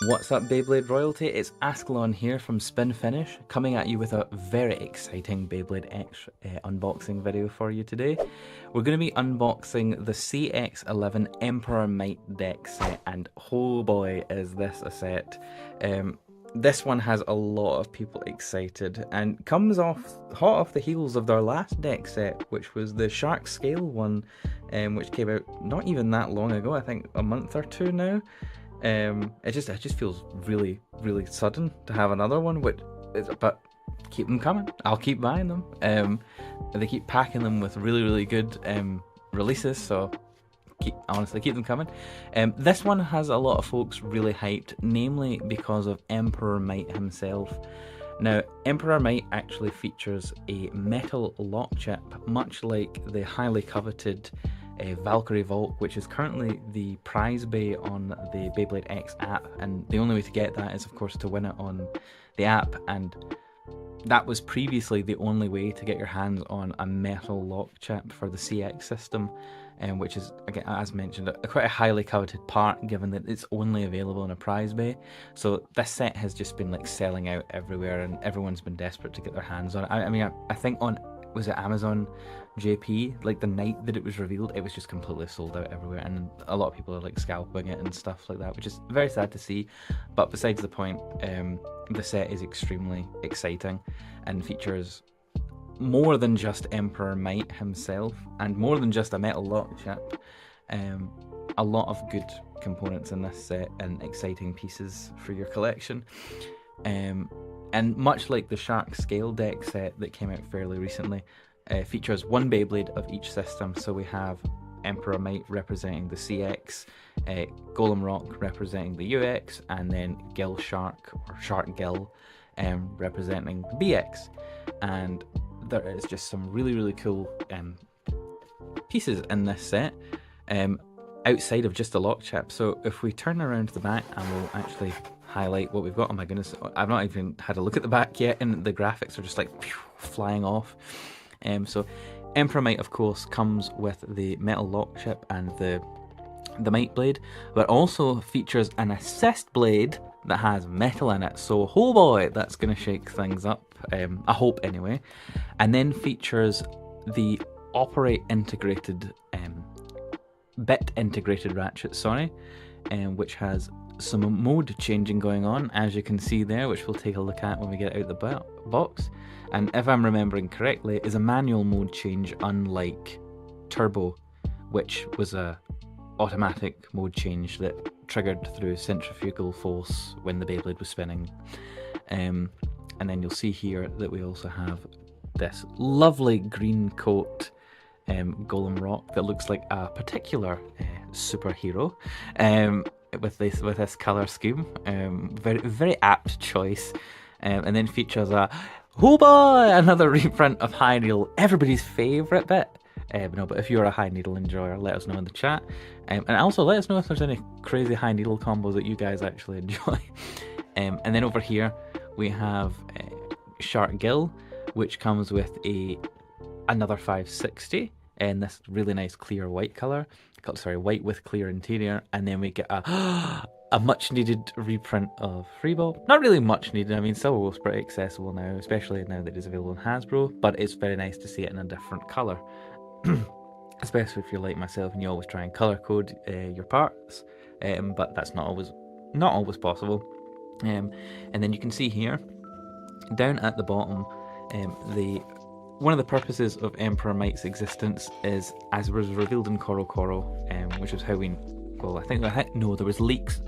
What's up, Beyblade royalty? It's Ascalon here from SpinFinish, coming at you with a very exciting Beyblade X unboxing video for you today. We're going to be unboxing the CX-11 Emperor Might Deck Set, and oh boy is this a set. This one has a lot of people excited and comes hot off the heels of their last deck set, which was the Shark Scale one, which came out not even that long ago, I think a month or two now. It just feels really sudden to have another one, but keep them coming. I'll keep buying them. They keep packing them with really good releases, so honestly keep them coming. This one has a lot of folks really hyped, namely because of Emperor Might himself. Now, Emperor Might actually features a metal lock chip, much like the highly coveted Valkyrie Vault, which is currently the prize bay on the Beyblade X app, and the only way to get that is of course to win it on the app, and that was previously the only way to get your hands on a metal lock chip for the CX system, which is, again, as mentioned, quite a highly coveted part given that it's only available in a prize bay. So this set has just been like selling out everywhere and everyone's been desperate to get their hands on it. I mean, I think on, was it Amazon JP, like the night that it was revealed, it was just completely sold out everywhere, and a lot of people are like scalping it and stuff like that, which is very sad to see. But besides the point, the set is extremely exciting and features more than just Emperor Might himself and more than just a metal lock chip. A lot of good components in this set and exciting pieces for your collection. And much like the Shark Scale deck set that came out fairly recently, features one Beyblade of each system. So we have Emperor Might representing the CX, Golem Rock representing the UX, and then Gill Shark, or Shark Gill, representing the BX. And there is just some really cool pieces in this set, outside of just a lock chip. So if we turn around to the back, and we'll actually highlight what we've got. Oh my goodness, I've not even had a look at the back yet, and the graphics are just like flying off. So Emperor Might, of course, comes with the metal lock chip and the Might Blade, but also features an assist blade that has metal in it. So oh boy, that's going to shake things up, I hope anyway. And then features the Operate integrated, bit integrated ratchet, sorry, which has some mode changing going on, as you can see there, which we'll take a look at when we get out the box. And if I'm remembering correctly, is a manual mode change, unlike Turbo, which was a automatic mode change that triggered through centrifugal force when the Beyblade was spinning. And then you'll see here that we also have this lovely green coat Golem Rock that looks like a particular superhero, with this colour scheme. Very apt choice. And then features a oh boy, another reprint of High Needle, everybody's favourite bit. But if you're a High Needle enjoyer, let us know in the chat. And also let us know if there's any crazy High Needle combos that you guys actually enjoy. And then over here we have Shark Gill, which comes with another 560 in this really nice clear white colour. Sorry, white with clear interior. And then we get a much needed reprint of Freeball. Not really much needed, I mean Silver Wolf's pretty accessible now, especially now that it's available in Hasbro, but it's very nice to see it in a different colour. Especially if you're like myself and you always try and colour code your parts, but that's not always possible. And then you can see here, down at the bottom, one of the purposes of Emperor Might's existence is, as was revealed in Koro Koro, which is how we, well, there was leaks.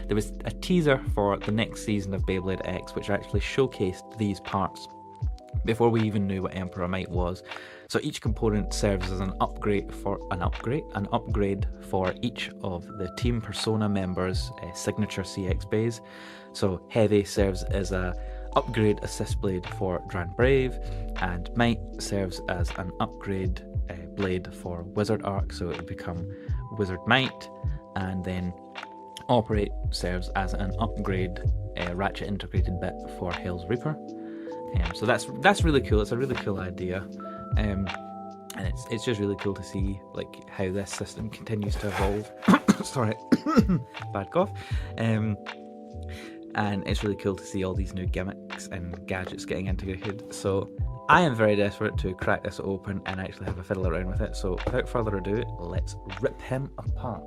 There was a teaser for the next season of Beyblade X, which actually showcased these parts before we even knew what Emperor Might was. So each component serves as an upgrade for each of the Team Persona members' signature CX bays. So Heavy serves as a upgrade assist blade for Dran Brave, and Might serves as an upgrade blade for Wizard Arc, so it would become Wizard Might, and then Operate serves as an upgrade ratchet integrated bit for Hell's Reaper. So that's really cool. It's a really cool idea. and it's just really cool to see like how this system continues to evolve. Sorry, bad cough. And it's really cool to see all these new gimmicks and gadgets getting integrated. So I am very desperate to crack this open and actually have a fiddle around with it. So without further ado, let's rip him apart.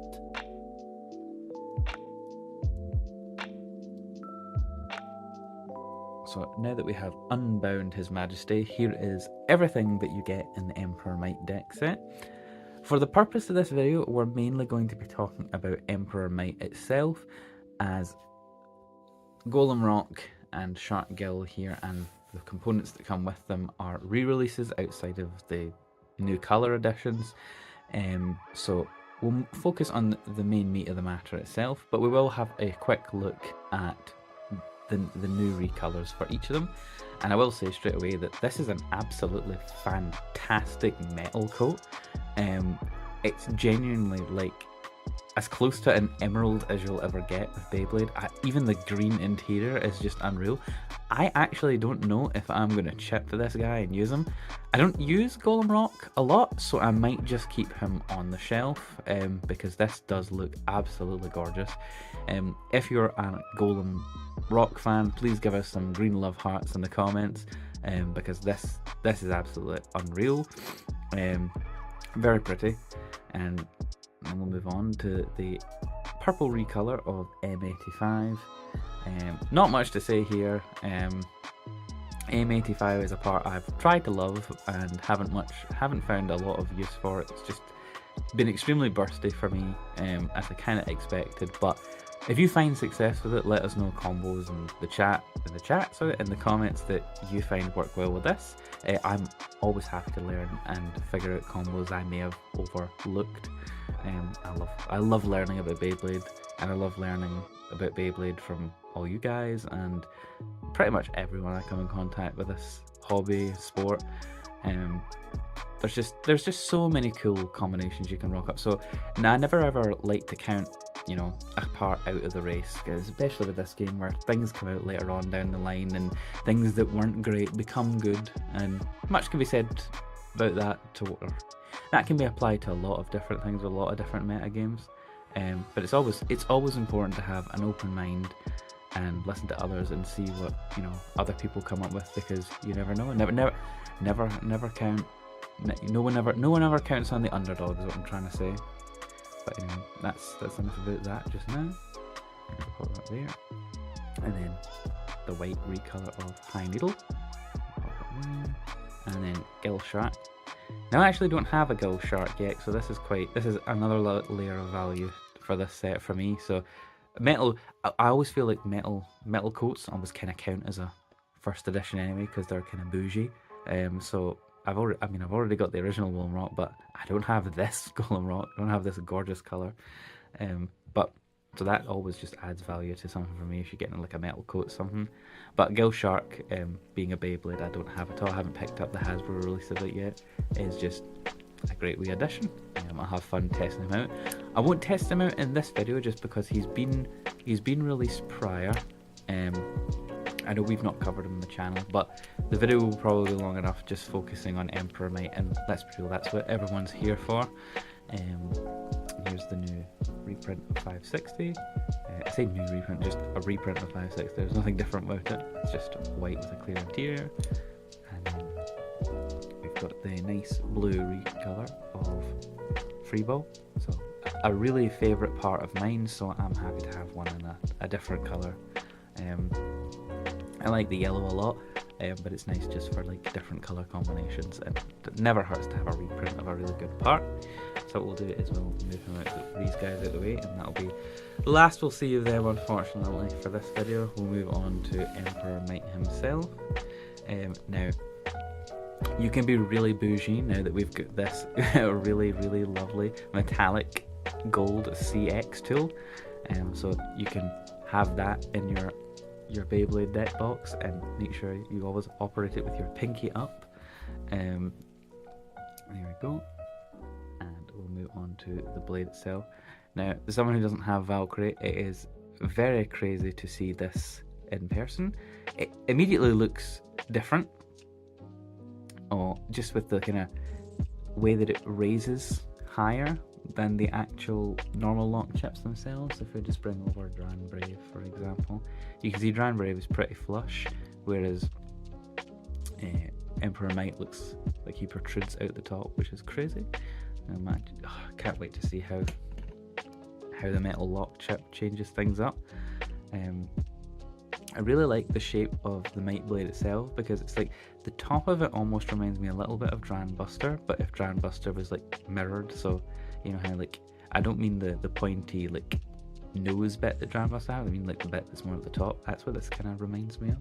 So now that we have unbound His Majesty, here is everything that you get in the Emperor Might deck set. For the purpose of this video, we're mainly going to be talking about Emperor Might itself, as Golem Rock and Shark Gill here and the components that come with them are re-releases outside of the new colour editions. So we'll focus on the main meat of the matter itself, but we will have a quick look at the new recolours for each of them. And I will say straight away that this is an absolutely fantastic metal coat. It's genuinely like as close to an emerald as you'll ever get with Beyblade. Even the green interior is just unreal. I actually don't know if I'm going to chip this guy and use him. I don't use Golem Rock a lot, so I might just keep him on the shelf, because this does look absolutely gorgeous. If you're a Golem Rock fan, please give us some green love hearts in the comments, because this is absolutely unreal. Very pretty. And we'll move on to the purple recolor of M85. Not much to say here. M85 is a part I've tried to love and haven't found a lot of use for. It's just been extremely bursty for me, as I kind of expected. But if you find success with it, let us know combos in the comments that you find work well with this. I'm always happy to learn and figure out combos I may have overlooked. I love learning about Beyblade, and I love learning about Beyblade from all you guys and pretty much everyone I come in contact with this hobby, sport. There's just so many cool combinations you can rock up. So now I never ever like to count, you know, a part out of the race, especially with this game where things come out later on down the line and things that weren't great become good, and much can be said about that. That can be applied to a lot of different things with a lot of different meta games. But it's always important to have an open mind and listen to others and see what, you know, other people come up with, because you never know. Never count. No one ever counts on the underdog, is what I'm trying to say. But anyway, that's enough about that just now. Put that there, and then the white recolor of High Needle, and then Gill Shark. Now I actually don't have a Gill Shark yet, so this is another layer of value for this set for me. So metal, I always feel like metal coats always kind of count as a first edition anyway, because they're kind of bougie. So I've already got the original Golem Rock, but I don't have this Golem Rock. I don't have this gorgeous color. So that always just adds value to something for me if you're getting like a metal coat or something. But Gill Shark, being a Beyblade I don't have at all, I haven't picked up the Hasbro release of it yet, is just a great wee addition. I'll have fun testing him out. I won't test him out in this video just because he's been released prior. I know we've not covered him on the channel, but the video will probably be long enough just focusing on Emperor Might, and let's be real, that's what everyone's here for. Here's the new reprint of 560. I say new reprint, just a reprint of 560. There's nothing different about it. It's just white with a clear interior. And then we've got the nice blue recolor of Freeball. So a really favourite part of mine, so I'm happy to have one in a different colour. I like the yellow a lot, but it's nice just for like different colour combinations, and it never hurts to have a reprint of a really good part. So what we'll do is we'll move these guys out of the way, and that'll be the last we'll see of them, unfortunately, for this video. We'll move on to Emperor Might himself. Now, you can be really bougie now that we've got this really lovely metallic gold CX tool, so you can have that in your Beyblade deck box and make sure you always operate it with your pinky up. There we go, and we'll move on to the blade itself. Now, as someone who doesn't have Valkyrie, it is very crazy to see this in person. It immediately looks different, just with the kind of way that it raises higher than the actual normal lock chips themselves. If we just bring over Dran Brave, for example, you can see Dran Brave is pretty flush, whereas Emperor Might looks like he protrudes out the top, which is crazy. I can't wait to see how the metal lock chip changes things up. I really like the shape of the Might Blade itself, because it's like the top of it almost reminds me a little bit of Dran Buster, but if Dran Buster was like mirrored, so you know how like, I don't mean the pointy like nose bit that Dran Buster has, I mean like the bit that's more at the top. That's what this kind of reminds me of.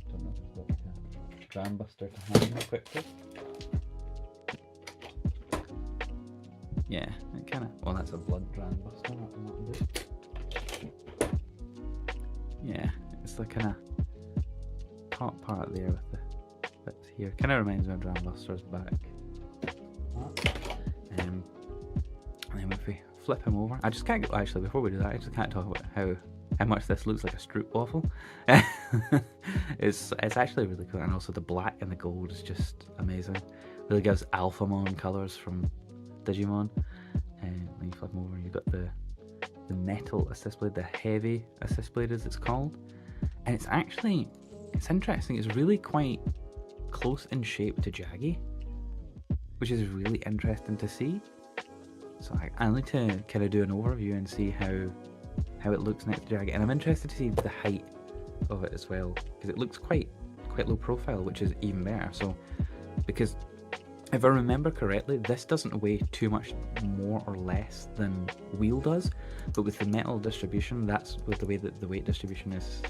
Don't know if I've got Dran Buster to hand quickly. Yeah, it kind of, well, that's a blood Dran Buster, not bit. Yeah, it's the kind of top part there with the bits here. Kind of reminds me of Dran Buster's back. And then if we flip him over, I just can't go, actually before we do that, I just can't talk about how much this looks like a Stroop waffle. It's actually really cool, and also the black and the gold is just amazing. Really gives Alphamon colours from Digimon. And when you flip him over, you've got the metal assist blade, the heavy assist blade as it's called, and it's interesting, it's really quite close in shape to Jaggy, which is really interesting to see. So I like to kind of do an overview and see how it looks next to Jaggy, and I'm interested to see the height of it as well, because it looks quite low profile, which is even better. So because if I remember correctly, this doesn't weigh too much more or less than Wheel does, but with the metal distribution, that's with the way that the weight distribution is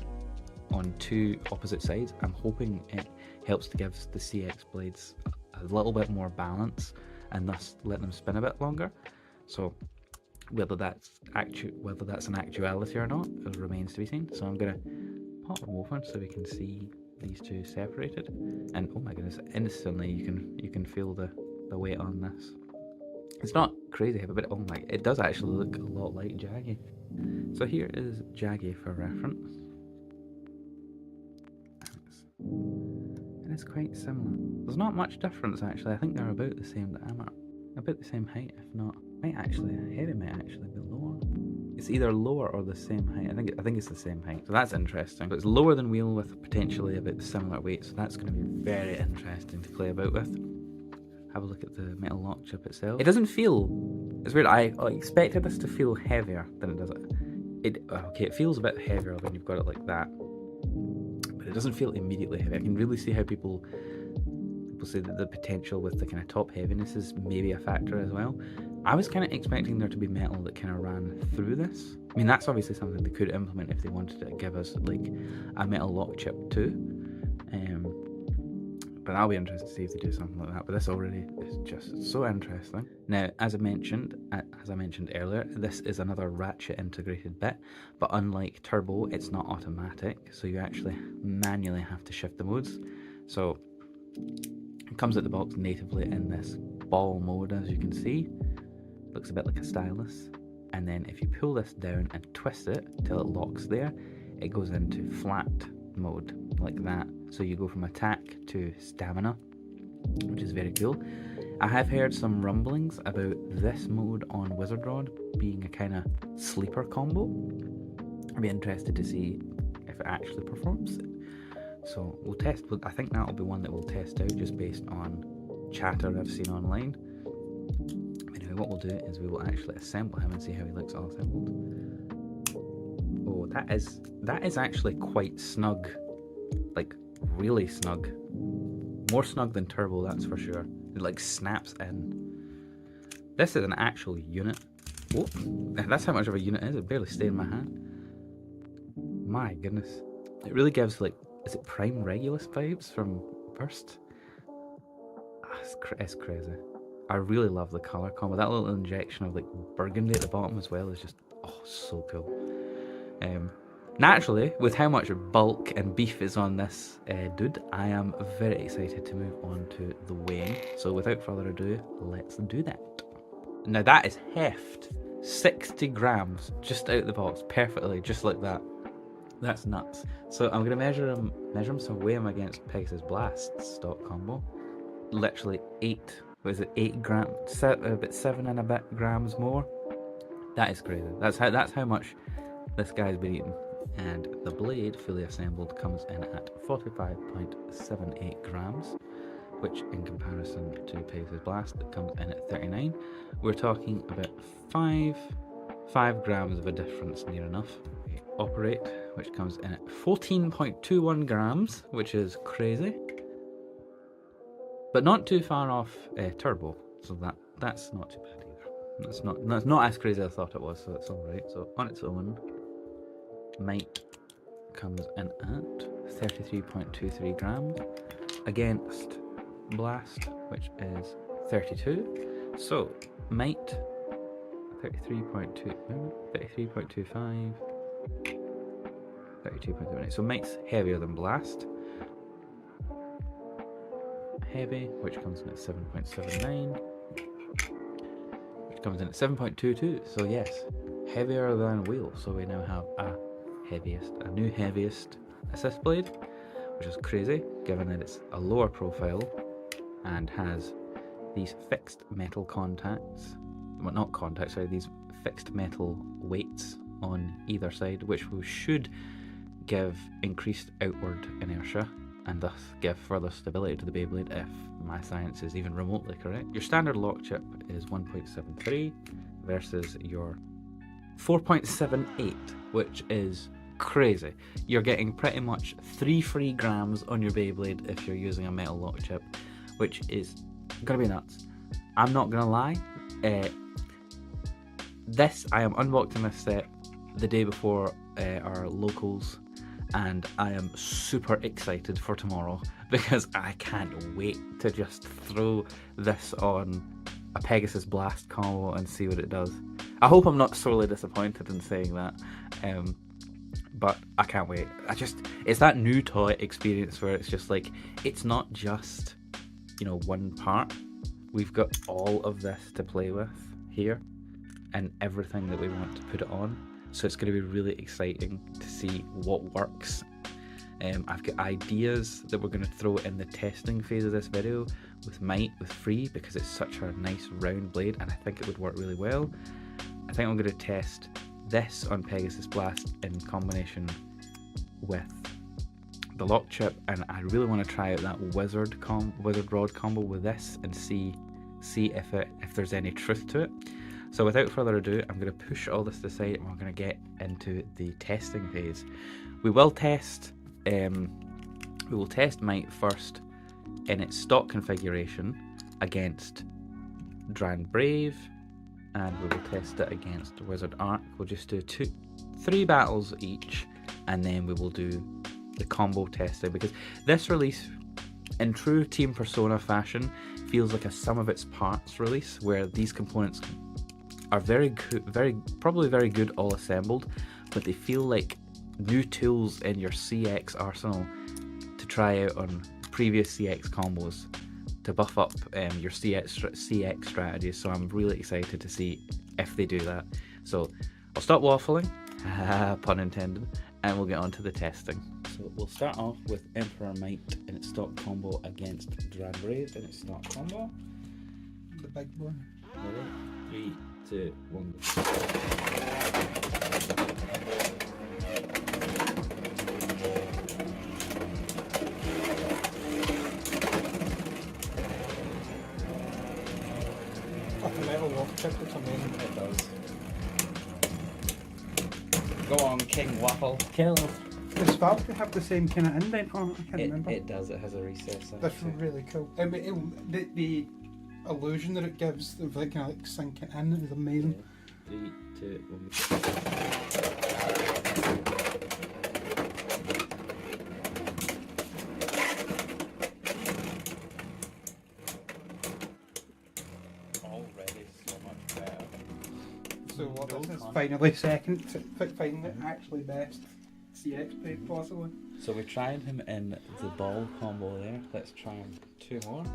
on two opposite sides, I'm hoping it helps to give the CX blades a little bit more balance and thus let them spin a bit longer. So whether that's an actuality or not, it remains to be seen. So I'm gonna pop them open so we can see these two separated, and oh my goodness, instantly you can feel the weight on this. It's not crazy heavy, but oh my, it does actually look a lot like Jaggy. So here is Jaggy for reference, and it's quite similar. There's not much difference actually. I think they're about the same about the same height, if not. Heavy might actually be lower. It's either lower or the same height. I think it's the same height, so that's interesting. But it's lower than Wheel with potentially about similar weight, so that's going to be very interesting to play about with. Have a look at the metal lock chip itself. It doesn't feel, it's weird, I expected this to feel heavier than it does. It feels a bit heavier when you've got it like that, but it doesn't feel immediately heavy. I can really see how people say that the potential with the kind of top heaviness is maybe a factor as well. I was kind of expecting there to be metal that kind of ran through this. I mean, that's obviously something they could implement if they wanted to give us like a metal lock chip too. But I'll be interested to see if they do something like that. But this already is just so interesting. Now, as I mentioned earlier, this is another ratchet integrated bit, but unlike Turbo, it's not automatic, so you actually manually have to shift the modes. So it comes out the box natively in this ball mode, as you can see. Looks a bit like a stylus, and then if you pull this down and twist it till it locks there, it goes into flat mode like that. So you go from attack to stamina, which is very cool. I have heard some rumblings about this mode on Wizard Rod being a kind of sleeper combo. I'd be interested to see if it actually performs. So we'll test. I think that'll be one that we'll test out just based on chatter I've seen online. Anyway, what we'll do is we will actually assemble him and see how he looks all assembled. Oh, that is actually quite snug, like really snug, more snug than Turbo, that's for sure. It like snaps in. This is an actual unit. Oh, that's how much of a unit it is. It barely stayed in my hand. My goodness, it really gives like, is it Prime Regulus vibes from Burst? It's crazy. I really love the colour combo. That little injection of like burgundy at the bottom as well is just, oh, so cool. Naturally, with how much bulk and beef is on this dude, I am very excited to move on to the weighing. So without further ado, let's do that. Now that is heft. 60 grams just out the box, perfectly, just like that. That's nuts. So I'm gonna measure him, so weigh him against Pegasus Blast stock combo. Literally 8 was it 8 grams, about 7 and a bit grams more. That is crazy. That's how much this guy's been eating. And the blade, fully assembled, comes in at 45.78 grams, which in comparison to Pegasus Blast, it comes in at 39. We're talking about 5 grams of a difference, near enough. Operate, which comes in at 14.21 grams, which is crazy, but not too far off Turbo, so that's not too bad either. That's not as crazy as I thought it was, so it's all right. So on its own, Might comes in at 33.23 grams against Blast, which is 32. So Might 33.2, 33.25, 32.78. So Might's heavier than Blast. Heavy, which comes in at 7.79, which comes in at 7.22. So yes, heavier than Wheel. So we now have a new heaviest assist blade, which is crazy given that it's a lower profile and has these fixed metal contacts. Well, not contacts, sorry, these fixed metal weights on either side, which should give increased outward inertia and thus give further stability to the Beyblade if my science is even remotely correct. Your standard lock chip is 1.73 versus your 4.78, which is crazy. You're getting pretty much 3 free grams on your Beyblade if you're using a metal lock chip, which is gonna be nuts. I'm not gonna lie, I am unboxing this set the day before our locals, and I am super excited for tomorrow because I can't wait to just throw this on a Pegasus Blast combo and see what it does. I hope I'm not sorely disappointed in saying that, but I can't wait. It's that new toy experience where it's just like, it's not just, one part. We've got all of this to play with here and everything that we want to put it on. So it's going to be really exciting to see what works. I've got ideas that we're going to throw in the testing phase of this video with Free, because it's such a nice round blade and I think it would work really well. I think I'm going to test this on Pegasus Blast in combination with the lock chip, and I really want to try out that wizard rod combo with this and see if there's any truth to it. So without further ado, I'm going to push all this to the side and we're going to get into the testing phase. We will test Might first in its stock configuration against Dran Brave, and we will test it against Wizard Arc. We'll just do 3 battles each, and then we will do the combo testing, because this release, in true Team Persona fashion, feels like a sum of its parts release, where these components are probably very good all assembled, but they feel like new tools in your CX arsenal to try out on previous CX combos to buff up your CX strategies. So I'm really excited to see if they do that. So I'll stop waffling, pun intended, and we'll get on to the testing. So we'll start off with Emperor Might in its stock combo against Dran Brave in its stock combo. The big one. Ready? 3, 2, 1. Like a metal lock chip, it's amazing. It does. Go on, King Waffle. Kill him. Does Valve have the same kind of indent on it? I can't remember. It does. It has a recess. That's really cool. The illusion that it gives of like kind of like sinking in is amazing. 3, 2, 1. Already so much better. So what this is finally finally actually best CX blade possibly. So we tried him in the ball combo there. Let's try him 2 more.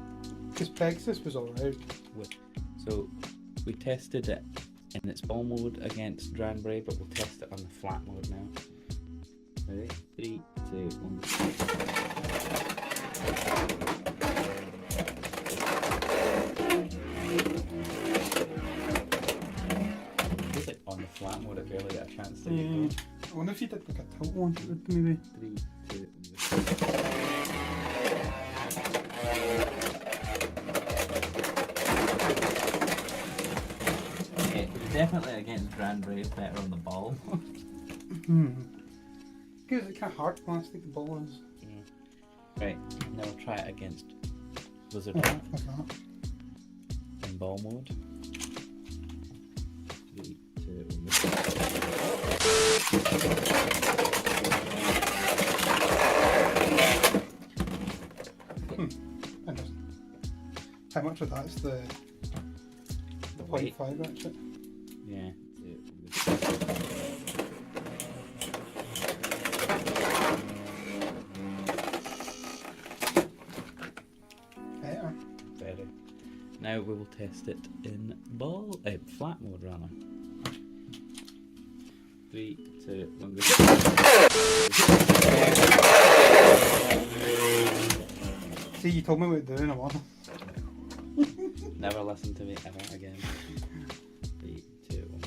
Because Pegasus was alright. So we tested it in its ball mode against Dran Brave, but we'll test it on the flat mode now. Ready? 3, 2, 1. flat mode, it barely got a chance to I wonder if you did like a tilt one, it would maybe. 3, 2, okay, definitely against Grand Brave better on the ball. Because it's kind of hard plastic, the ball is. Right, now we'll try it against Wizard What's that? in ball mode. 3, 2, Interesting. How much of that's the weight? 0.5 actually? Yeah. Better. Now we will test it in flat mode rather. 3, 2, 1, go. See, you told me what to do and I wasn't. Never listen to me ever again. 3, 2, 1.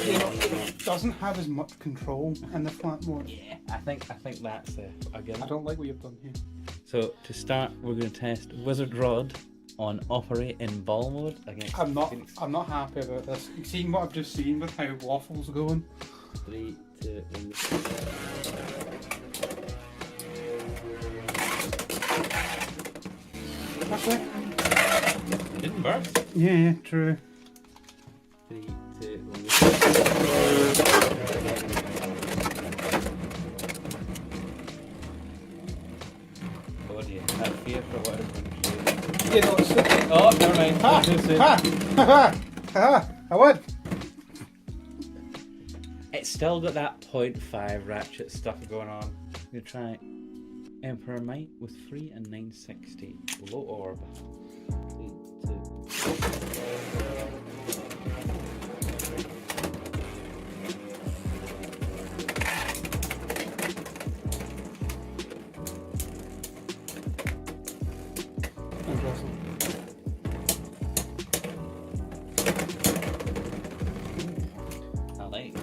You know, it doesn't have as much control in the flat mode. Yeah, I think that's again. I don't like what you've done here. So to start, we're going to test Wizard Rod on operate in ball mode against. I'm not happy about this. Seeing what I've just seen with how Waffle's going. 3, 2, 1. That's it. It didn't burst. Yeah, true. 3, 2, 1. Oh dear, that fear for what is going to show. Yeah, no, it's Oh, never mind. ha! I would! It's still got that 0.5 ratchet stuff going on. I'm going to try Emperor Might with 3 and 960. Low orb. 3, 2. I like.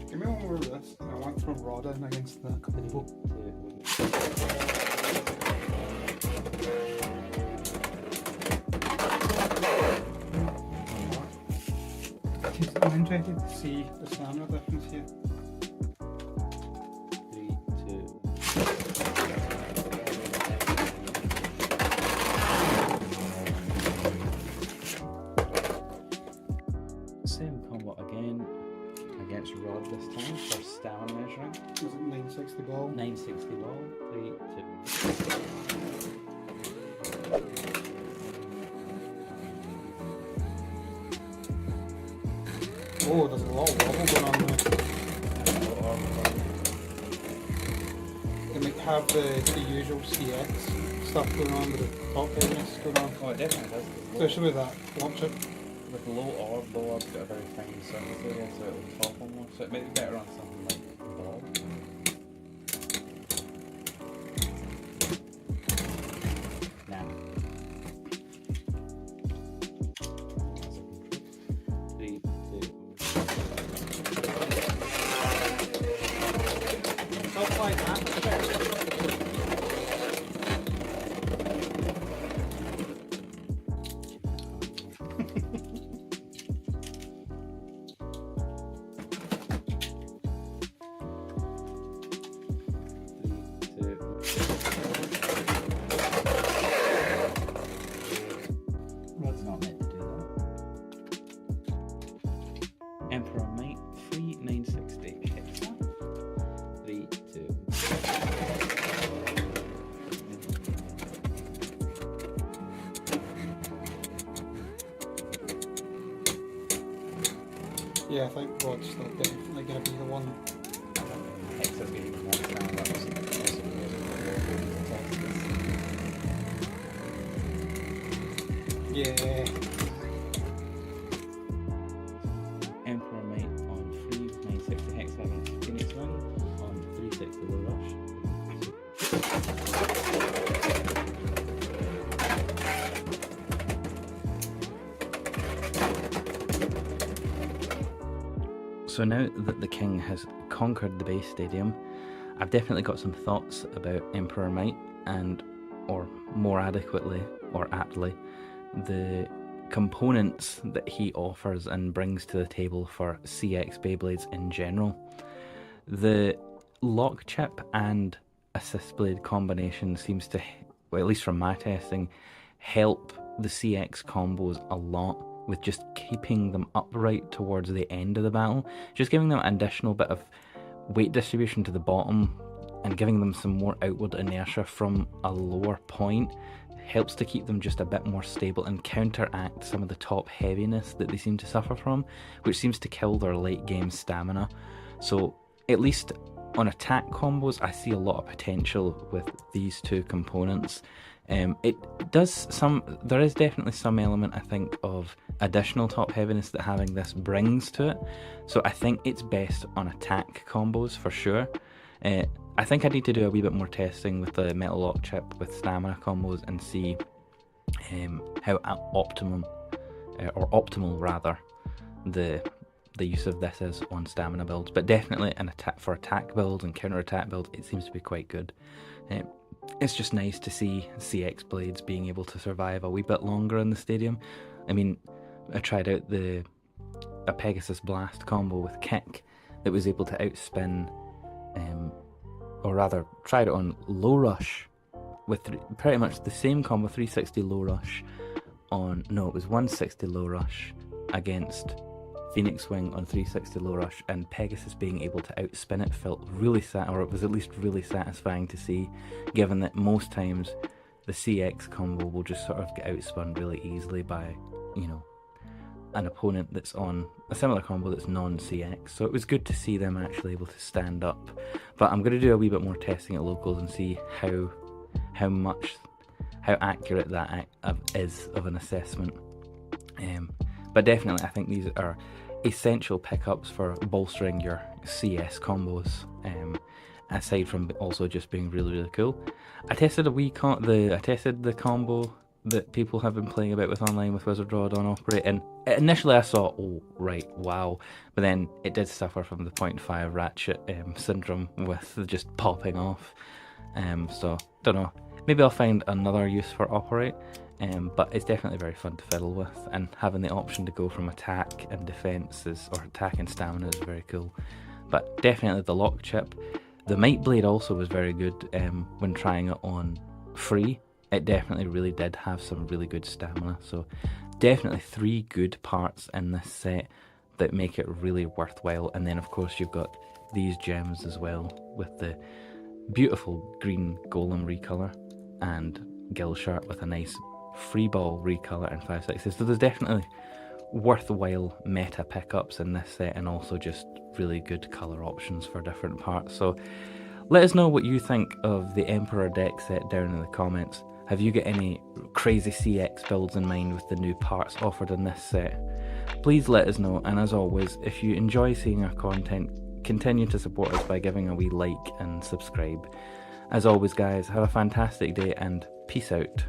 Give me one more of this, and I want to throw Rod in against the combo. 2. I'm interested to see the stamina difference here. 3, 2. Same combo again against Rod this time for stamina measuring. Was it 960 ball? 960 ball. 3, 2. Oh, there's a lot of wobble going on there. They might have the usual CX stuff going on with the top heaviness going on. Oh, it definitely does. Especially with that launch it. With low orb's got a very fine surface area, so it will pop almost. So it might be better on something like ball. Now. 3, 2. Stuff like that. Rod's not meant to do that. Emperor Might, 3, 960. Hits that. 3, 2. Yeah, I think Rod's still definitely going to be the one. Hits are being more stand-ups. Yeah. Emperor Might on 3, 960 hex against Phoenix 1 on 360 low rush. So now that the king has conquered the base stadium, I've definitely got some thoughts about Emperor Might and, or more adequately or aptly, the components that he offers and brings to the table for CX Beyblades in general. The lock chip and assist blade combination seems to, well, at least from my testing, help the CX combos a lot with just keeping them upright towards the end of the battle, just giving them an additional bit of weight distribution to the bottom and giving them some more outward inertia from a lower point helps to keep them just a bit more stable and counteract some of the top heaviness that they seem to suffer from, which seems to kill their late game stamina. So at least on attack combos, I see a lot of potential with these two components. There is definitely some element, I think, of additional top heaviness that having this brings to it. So I think it's best on attack combos for sure. I think I need to do a wee bit more testing with the metal lock chip with stamina combos and see how optimal the use of this is on stamina builds. But definitely for attack builds and counter attack builds, it seems to be quite good. It's just nice to see CX blades being able to survive a wee bit longer in the stadium. I mean, I tried out a Pegasus Blast combo with Kick that was able to outspin, or rather tried it on Low Rush with pretty much the same combo, 360 Low Rush it was 160 Low Rush against Phoenix Wing on 360 Low Rush, and Pegasus being able to outspin it felt really or it was at least really satisfying to see, given that most times the CX combo will just sort of get outspun really easily by, an opponent that's on a similar combo that's non-CX. So it was good to see them actually able to stand up. But I'm going to do a wee bit more testing at locals and see how accurate that is of an assessment. But definitely, I think these are essential pickups for bolstering your CS combos, aside from also just being really, really cool. I tested the combo that people have been playing about with online with Wizard Rod on Operate, and initially I saw, oh right, wow, but then it did suffer from the 0.5 ratchet syndrome with just popping off. So don't know, maybe I'll find another use for Operate. But it's definitely very fun to fiddle with, and having the option to go from attack and defense or attack and stamina is very cool. But definitely the lock chip. The Might Blade also was very good when trying it on free. It definitely really did have some really good stamina. So definitely 3 good parts in this set that make it really worthwhile. And then of course you've got these gems as well with the beautiful green golem recolor and Gill Shark with a nice free ball recolor and 5/6. So there's definitely worthwhile meta pickups in this set, and also just really good color options for different parts. So let us know what you think of the Emperor deck set down in the comments. Have you got any crazy CX builds in mind with the new parts offered in this set? Please let us know, and as always, if you enjoy seeing our content, continue to support us by giving a wee like and subscribe. As always guys, have a fantastic day and peace out.